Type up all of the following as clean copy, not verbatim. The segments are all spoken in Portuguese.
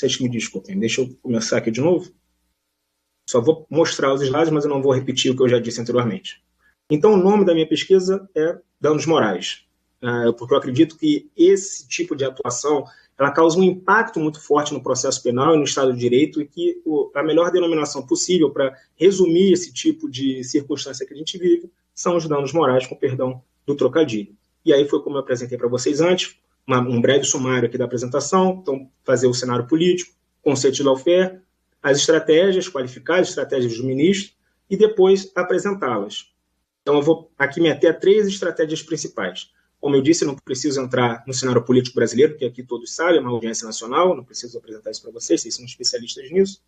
Vocês me desculpem, deixa eu começar aqui de novo. Só vou mostrar os slides, mas eu não vou repetir o que eu já disse anteriormente. Então, o nome da minha pesquisa é danos morais, porque eu acredito que esse tipo de atuação ela causa um impacto muito forte no processo penal e no Estado de Direito, e que a melhor denominação possível para resumir esse tipo de circunstância que a gente vive são os danos morais, com perdão do trocadilho. E aí foi como eu apresentei para vocês antes, um breve sumário aqui da apresentação. Então, fazer o cenário político, conceito de lawfare, as estratégias, qualificar as estratégias do ministro e depois apresentá-las. Então, eu vou aqui me ater a 3 estratégias principais. Como eu disse, eu não preciso entrar no cenário político brasileiro, porque aqui todos sabem, é uma audiência nacional, não preciso apresentar isso para vocês são especialistas nisso.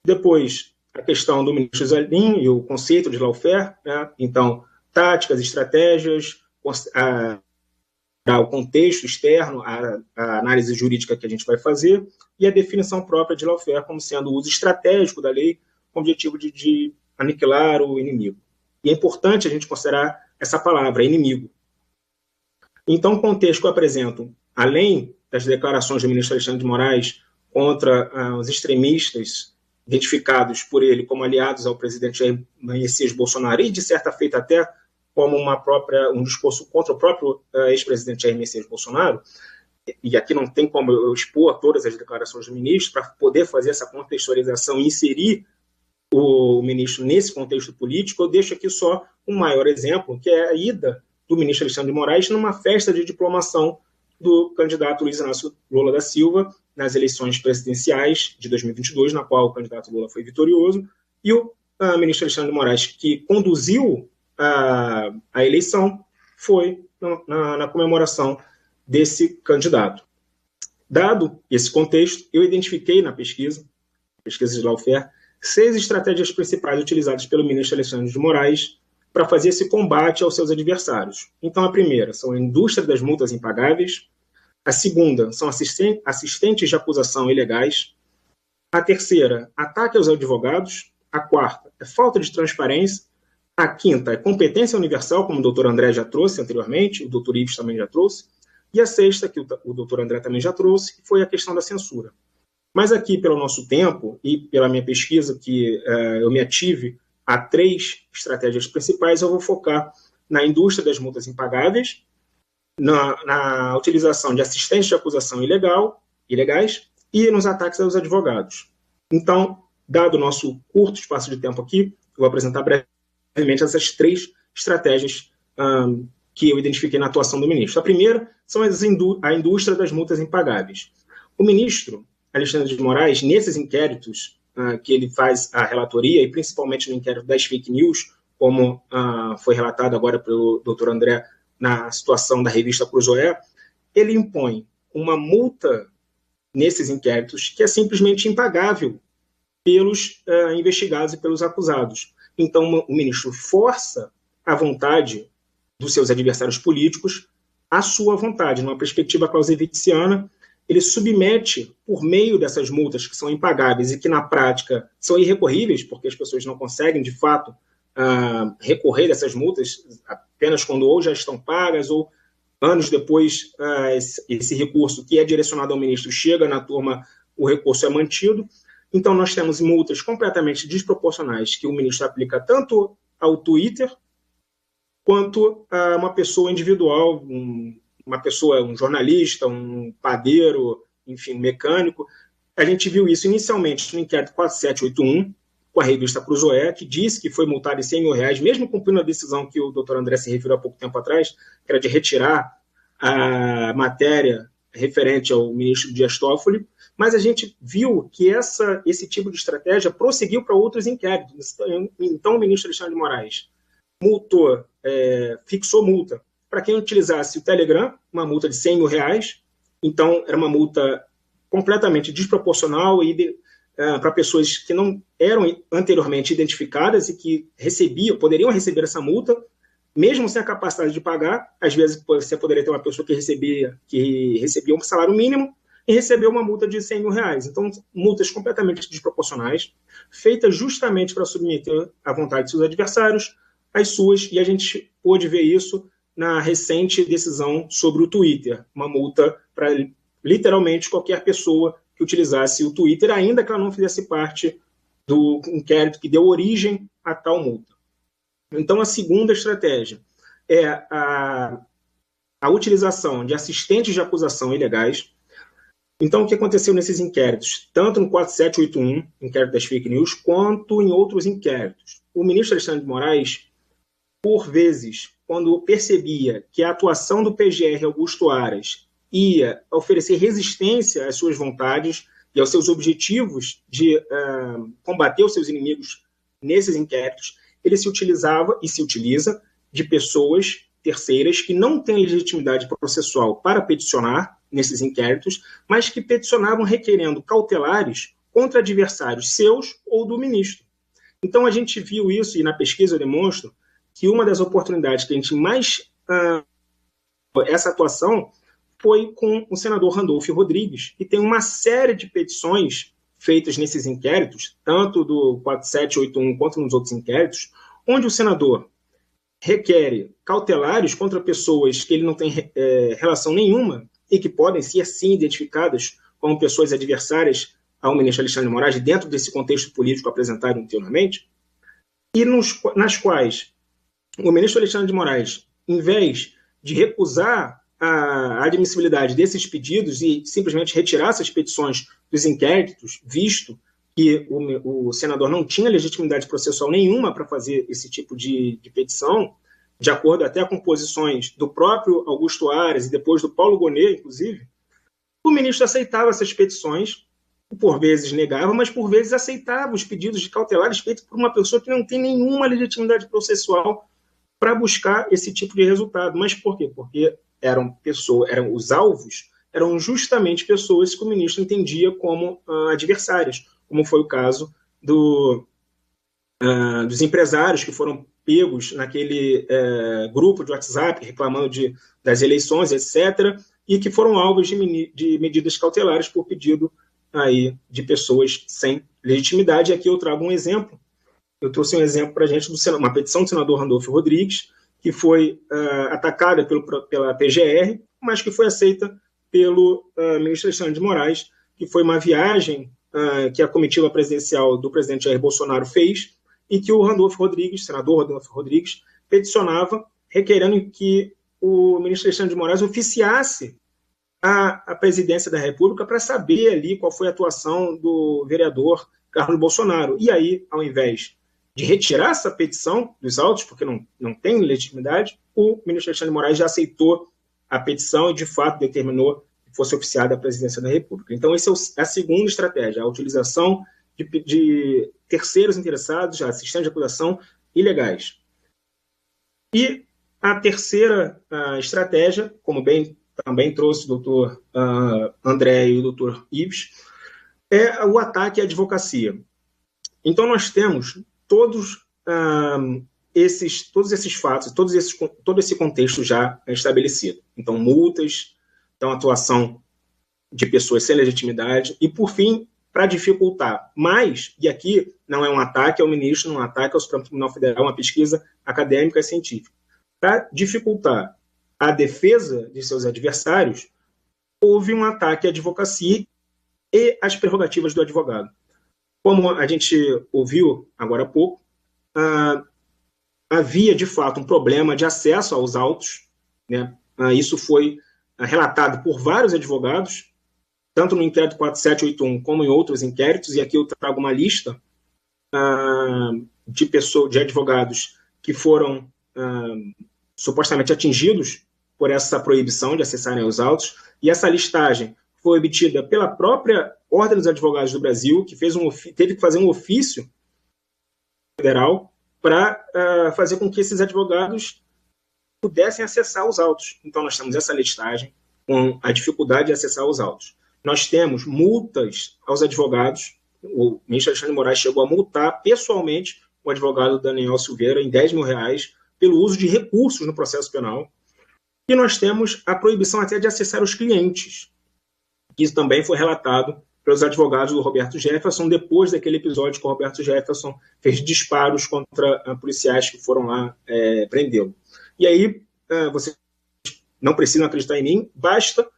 Depois, a questão do ministro Zanin e o conceito de lawfare, né? Então, táticas, estratégias, o contexto externo, a análise jurídica que a gente vai fazer, e a definição própria de lawfare como sendo o uso estratégico da lei com o objetivo de aniquilar o inimigo. E é importante a gente considerar essa palavra, inimigo. Então, o contexto que eu apresento, além das declarações do ministro Alexandre de Moraes contra os extremistas identificados por ele como aliados ao presidente Jair Messias Bolsonaro, e de certa feita até como um discurso contra o próprio ex-presidente Jair Messias Bolsonaro, e aqui não tem como eu expor todas as declarações do ministro para poder fazer essa contextualização e inserir o ministro nesse contexto político, eu deixo aqui só um maior exemplo, que é a ida do ministro Alexandre de Moraes numa festa de diplomação do candidato Luiz Inácio Lula da Silva nas eleições presidenciais de 2022, na qual o candidato Lula foi vitorioso, e o ministro Alexandre de Moraes, que conduziu a eleição, foi na comemoração desse candidato. Dado esse contexto, eu identifiquei na pesquisa de lawfare, 6 estratégias principais utilizadas pelo ministro Alexandre de Moraes para fazer esse combate aos seus adversários. Então, a primeira são a indústria das multas impagáveis, a segunda são assistentes de acusação ilegais, a terceira, ataque aos advogados, a quarta é falta de transparência, a quinta é competência universal, como o doutor André já trouxe anteriormente, o doutor Ives também já trouxe, e a sexta, que o doutor André também já trouxe, foi a questão da censura. Mas aqui, pelo nosso tempo e pela minha pesquisa, que eu me ative a 3 estratégias principais, eu vou focar na indústria das multas impagáveis, na utilização de assistentes de acusação ilegais e nos ataques aos advogados. Então, dado o nosso curto espaço de tempo aqui, eu vou apresentar brevemente essas 3 estratégias que eu identifiquei na atuação do ministro. A primeira são a indústria das multas impagáveis. O ministro Alexandre de Moraes, nesses inquéritos que ele faz a relatoria, e principalmente no inquérito das fake news, como foi relatado agora pelo doutor André na situação da revista Cruzoé, ele impõe uma multa nesses inquéritos que é simplesmente impagável pelos investigados e pelos acusados. Então, o ministro força a vontade dos seus adversários políticos à sua vontade, numa perspectiva clausewitziana. Ele submete, por meio dessas multas que são impagáveis e que, na prática, são irrecorríveis, porque as pessoas não conseguem, de fato, recorrer dessas multas apenas quando ou já estão pagas ou anos depois esse recurso que é direcionado ao ministro chega na turma, o recurso é mantido. Então, nós temos multas completamente desproporcionais que o ministro aplica tanto ao Twitter quanto a uma pessoa individual, uma pessoa, um jornalista, um padeiro, enfim, um mecânico. A gente viu isso inicialmente no inquérito 4781, com a revista Cruzoé, que disse que foi multado em R$100 mil, mesmo cumprindo a decisão que o doutor André se referiu há pouco tempo atrás, que era de retirar a matéria referente ao ministro Dias Toffoli, mas a gente viu que esse tipo de estratégia prosseguiu para outros inquéritos. Então, o ministro Alexandre de Moraes fixou multa para quem utilizasse o Telegram, uma multa de R$100 mil. Então, era uma multa completamente desproporcional e para pessoas que não eram anteriormente identificadas e que poderiam receber essa multa, mesmo sem a capacidade de pagar. Às vezes, você poderia ter uma pessoa que recebia um salário mínimo e recebeu uma multa de R$100 mil. Então, multas completamente desproporcionais, feitas justamente para submeter à vontade de seus adversários, as suas, e a gente pôde ver isso na recente decisão sobre o Twitter, uma multa para literalmente qualquer pessoa que utilizasse o Twitter, ainda que ela não fizesse parte do inquérito que deu origem a tal multa. Então, a segunda estratégia é a utilização de assistentes de acusação ilegais. Então, o que aconteceu nesses inquéritos, tanto no 4781, inquérito das fake news, quanto em outros inquéritos? O ministro Alexandre de Moraes, por vezes, quando percebia que a atuação do PGR Augusto Aras ia oferecer resistência às suas vontades e aos seus objetivos de combater os seus inimigos nesses inquéritos, ele se utilizava e se utiliza de pessoas terceiras que não têm legitimidade processual para peticionar nesses inquéritos, mas que peticionavam requerendo cautelares contra adversários seus ou do ministro. Então, a gente viu isso, e na pesquisa eu demonstro que uma das oportunidades que a gente mais... essa atuação foi com o senador Randolfo Rodrigues, que tem uma série de petições feitas nesses inquéritos, tanto do 4781 quanto nos outros inquéritos, onde o senador requer cautelares contra pessoas que ele não tem relação nenhuma e que podem ser, sim, identificadas como pessoas adversárias ao ministro Alexandre de Moraes, dentro desse contexto político apresentado anteriormente, e nas quais o ministro Alexandre de Moraes, em vez de recusar a admissibilidade desses pedidos e simplesmente retirar essas petições dos inquéritos, visto que o senador não tinha legitimidade processual nenhuma para fazer esse tipo de petição, de acordo até com posições do próprio Augusto Aras e depois do Paulo Gonet, inclusive, o ministro aceitava essas petições, por vezes negava, mas por vezes aceitava os pedidos de cautelares feitos por uma pessoa que não tem nenhuma legitimidade processual para buscar esse tipo de resultado. Mas por quê? Porque os alvos eram justamente pessoas que o ministro entendia como adversárias, como foi o caso dos empresários que foram pegos naquele grupo de WhatsApp reclamando das eleições, etc., e que foram alvos de medidas cautelares por pedido aí de pessoas sem legitimidade. E aqui eu trago um exemplo. Eu trouxe um exemplo para a gente, uma petição do senador Randolfo Rodrigues, que foi atacada pela PGR, mas que foi aceita pelo ministro Alexandre de Moraes, que foi uma viagem que a comitiva presidencial do presidente Jair Bolsonaro fez, e que o Randolfo Rodrigues, senador Randolfo Rodrigues, peticionava, requerendo que o ministro Alexandre de Moraes oficiasse a presidência da República para saber ali qual foi a atuação do vereador Carlos Bolsonaro. E aí, ao invés de retirar essa petição dos autos, porque não tem legitimidade, o ministro Alexandre de Moraes já aceitou a petição e, de fato, determinou que fosse oficiada a presidência da República. Então, essa é a segunda estratégia, a utilização de terceiros interessados, assistentes de acusação ilegais. E a terceira estratégia, como também trouxe o doutor André e o doutor Ives, é o ataque à advocacia. Então, nós temos todos esses fatos, todo esse contexto já estabelecido. Então, multas, então, atuação de pessoas sem legitimidade e, por fim, para dificultar mais, e aqui não é um ataque ao ministro, não é um ataque ao Supremo Tribunal Federal, é uma pesquisa acadêmica e científica. Para dificultar a defesa de seus adversários, houve um ataque à advocacia e às prerrogativas do advogado. Como a gente ouviu agora há pouco, havia, de fato, um problema de acesso aos autos, né? Isso foi relatado por vários advogados, tanto no inquérito 4781 como em outros inquéritos, e aqui eu trago uma lista de advogados que foram supostamente atingidos por essa proibição de acessarem os autos, e essa listagem foi obtida pela própria Ordem dos Advogados do Brasil, que teve que fazer um ofício federal para fazer com que esses advogados pudessem acessar os autos. Então, nós temos essa listagem com a dificuldade de acessar os autos. Nós temos multas aos advogados. O ministro Alexandre de Moraes chegou a multar pessoalmente o advogado Daniel Silveira em R$10 mil pelo uso de recursos no processo penal. E nós temos a proibição até de acessar os clientes, que isso também foi relatado pelos advogados do Roberto Jefferson, depois daquele episódio que o Roberto Jefferson fez disparos contra policiais que foram lá prendê-lo. E aí, vocês não precisam acreditar em mim, basta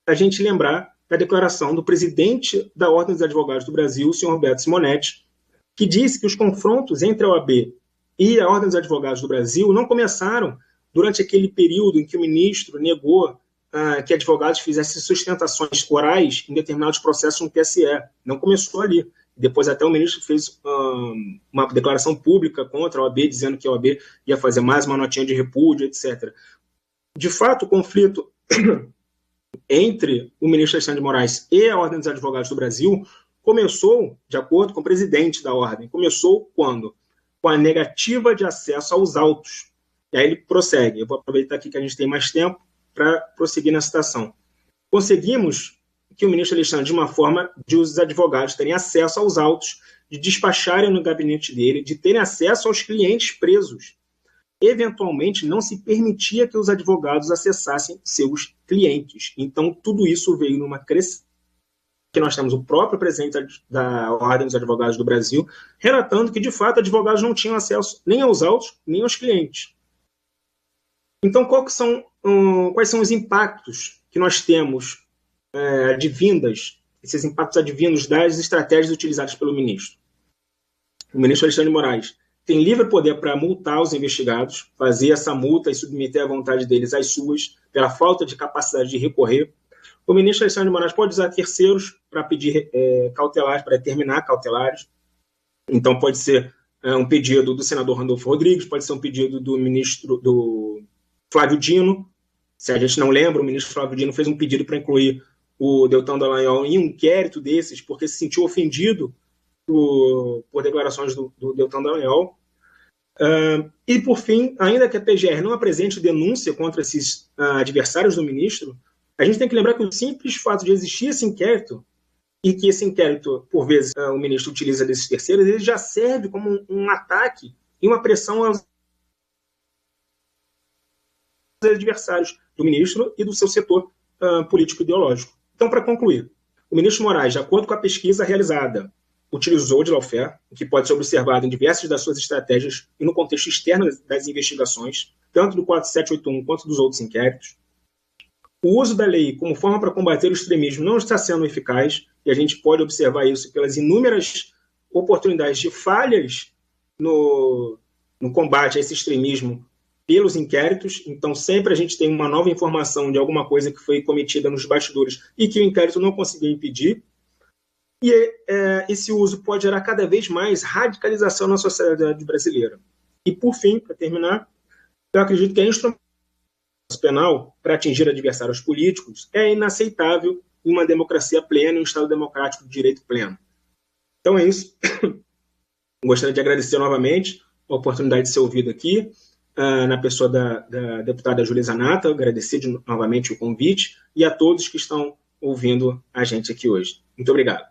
a gente lembrar da declaração do presidente da Ordem dos Advogados do Brasil, o senhor Roberto Simonetti, que disse que os confrontos entre a OAB e a Ordem dos Advogados do Brasil não começaram durante aquele período em que o ministro negou que advogados fizessem sustentações orais em determinados processos no TSE. Não começou ali. Depois até o ministro fez uma declaração pública contra a OAB, dizendo que a OAB ia fazer mais uma notinha de repúdio, etc. De fato, o conflito entre o ministro Alexandre de Moraes e a Ordem dos Advogados do Brasil começou, de acordo com o presidente da Ordem, começou quando? Com a negativa de acesso aos autos. E aí ele prossegue. Eu vou aproveitar aqui que a gente tem mais tempo para prosseguir na citação. Conseguimos que o ministro Alexandre, de uma forma de os advogados terem acesso aos autos, de despacharem no gabinete dele, de terem acesso aos clientes presos. Eventualmente, não se permitia que os advogados acessassem seus clientes. Então, tudo isso veio numa crescente, que nós temos o próprio presidente da Ordem dos Advogados do Brasil, relatando que, de fato, advogados não tinham acesso nem aos autos, nem aos clientes. Então, quais são os impactos que nós temos esses impactos advindos das estratégias utilizadas pelo ministro? O ministro Alexandre de Moraes tem livre poder para multar os investigados, fazer essa multa e submeter a vontade deles às suas, pela falta de capacidade de recorrer. O ministro Alexandre de Moraes pode usar terceiros para pedir cautelares, para determinar cautelares. Então, pode ser um pedido do senador Randolfo Rodrigues, pode ser um pedido do ministro do Flávio Dino. Se a gente não lembra, o ministro Flávio Dino fez um pedido para incluir o Deltan Dallagnol em um inquérito desses, porque se sentiu ofendido por declarações do Deltan Dallagnol. E, por fim, ainda que a PGR não apresente denúncia contra esses adversários do ministro, a gente tem que lembrar que o simples fato de existir esse inquérito, e que esse inquérito, por vezes, o ministro utiliza desses terceiros, ele já serve como um ataque e uma pressão aos adversários do ministro e do seu setor político-ideológico. Então, para concluir, o ministro Moraes, de acordo com a pesquisa realizada, utilizou de lawfare, o que pode ser observado em diversas das suas estratégias e no contexto externo das investigações, tanto do 4781 quanto dos outros inquéritos. O uso da lei como forma para combater o extremismo não está sendo eficaz, e a gente pode observar isso pelas inúmeras oportunidades de falhas no combate a esse extremismo pelos inquéritos. Então, sempre a gente tem uma nova informação de alguma coisa que foi cometida nos bastidores e que o inquérito não conseguiu impedir. E esse uso pode gerar cada vez mais radicalização na sociedade brasileira. E, por fim, para terminar, eu acredito que a instrumentação penal para atingir adversários políticos é inaceitável em uma democracia plena, em um Estado democrático de direito pleno. Então é isso. Gostaria de agradecer novamente a oportunidade de ser ouvido aqui, na pessoa da deputada Júlia Zanata, agradecer novamente o convite e a todos que estão ouvindo a gente aqui hoje. Muito obrigado.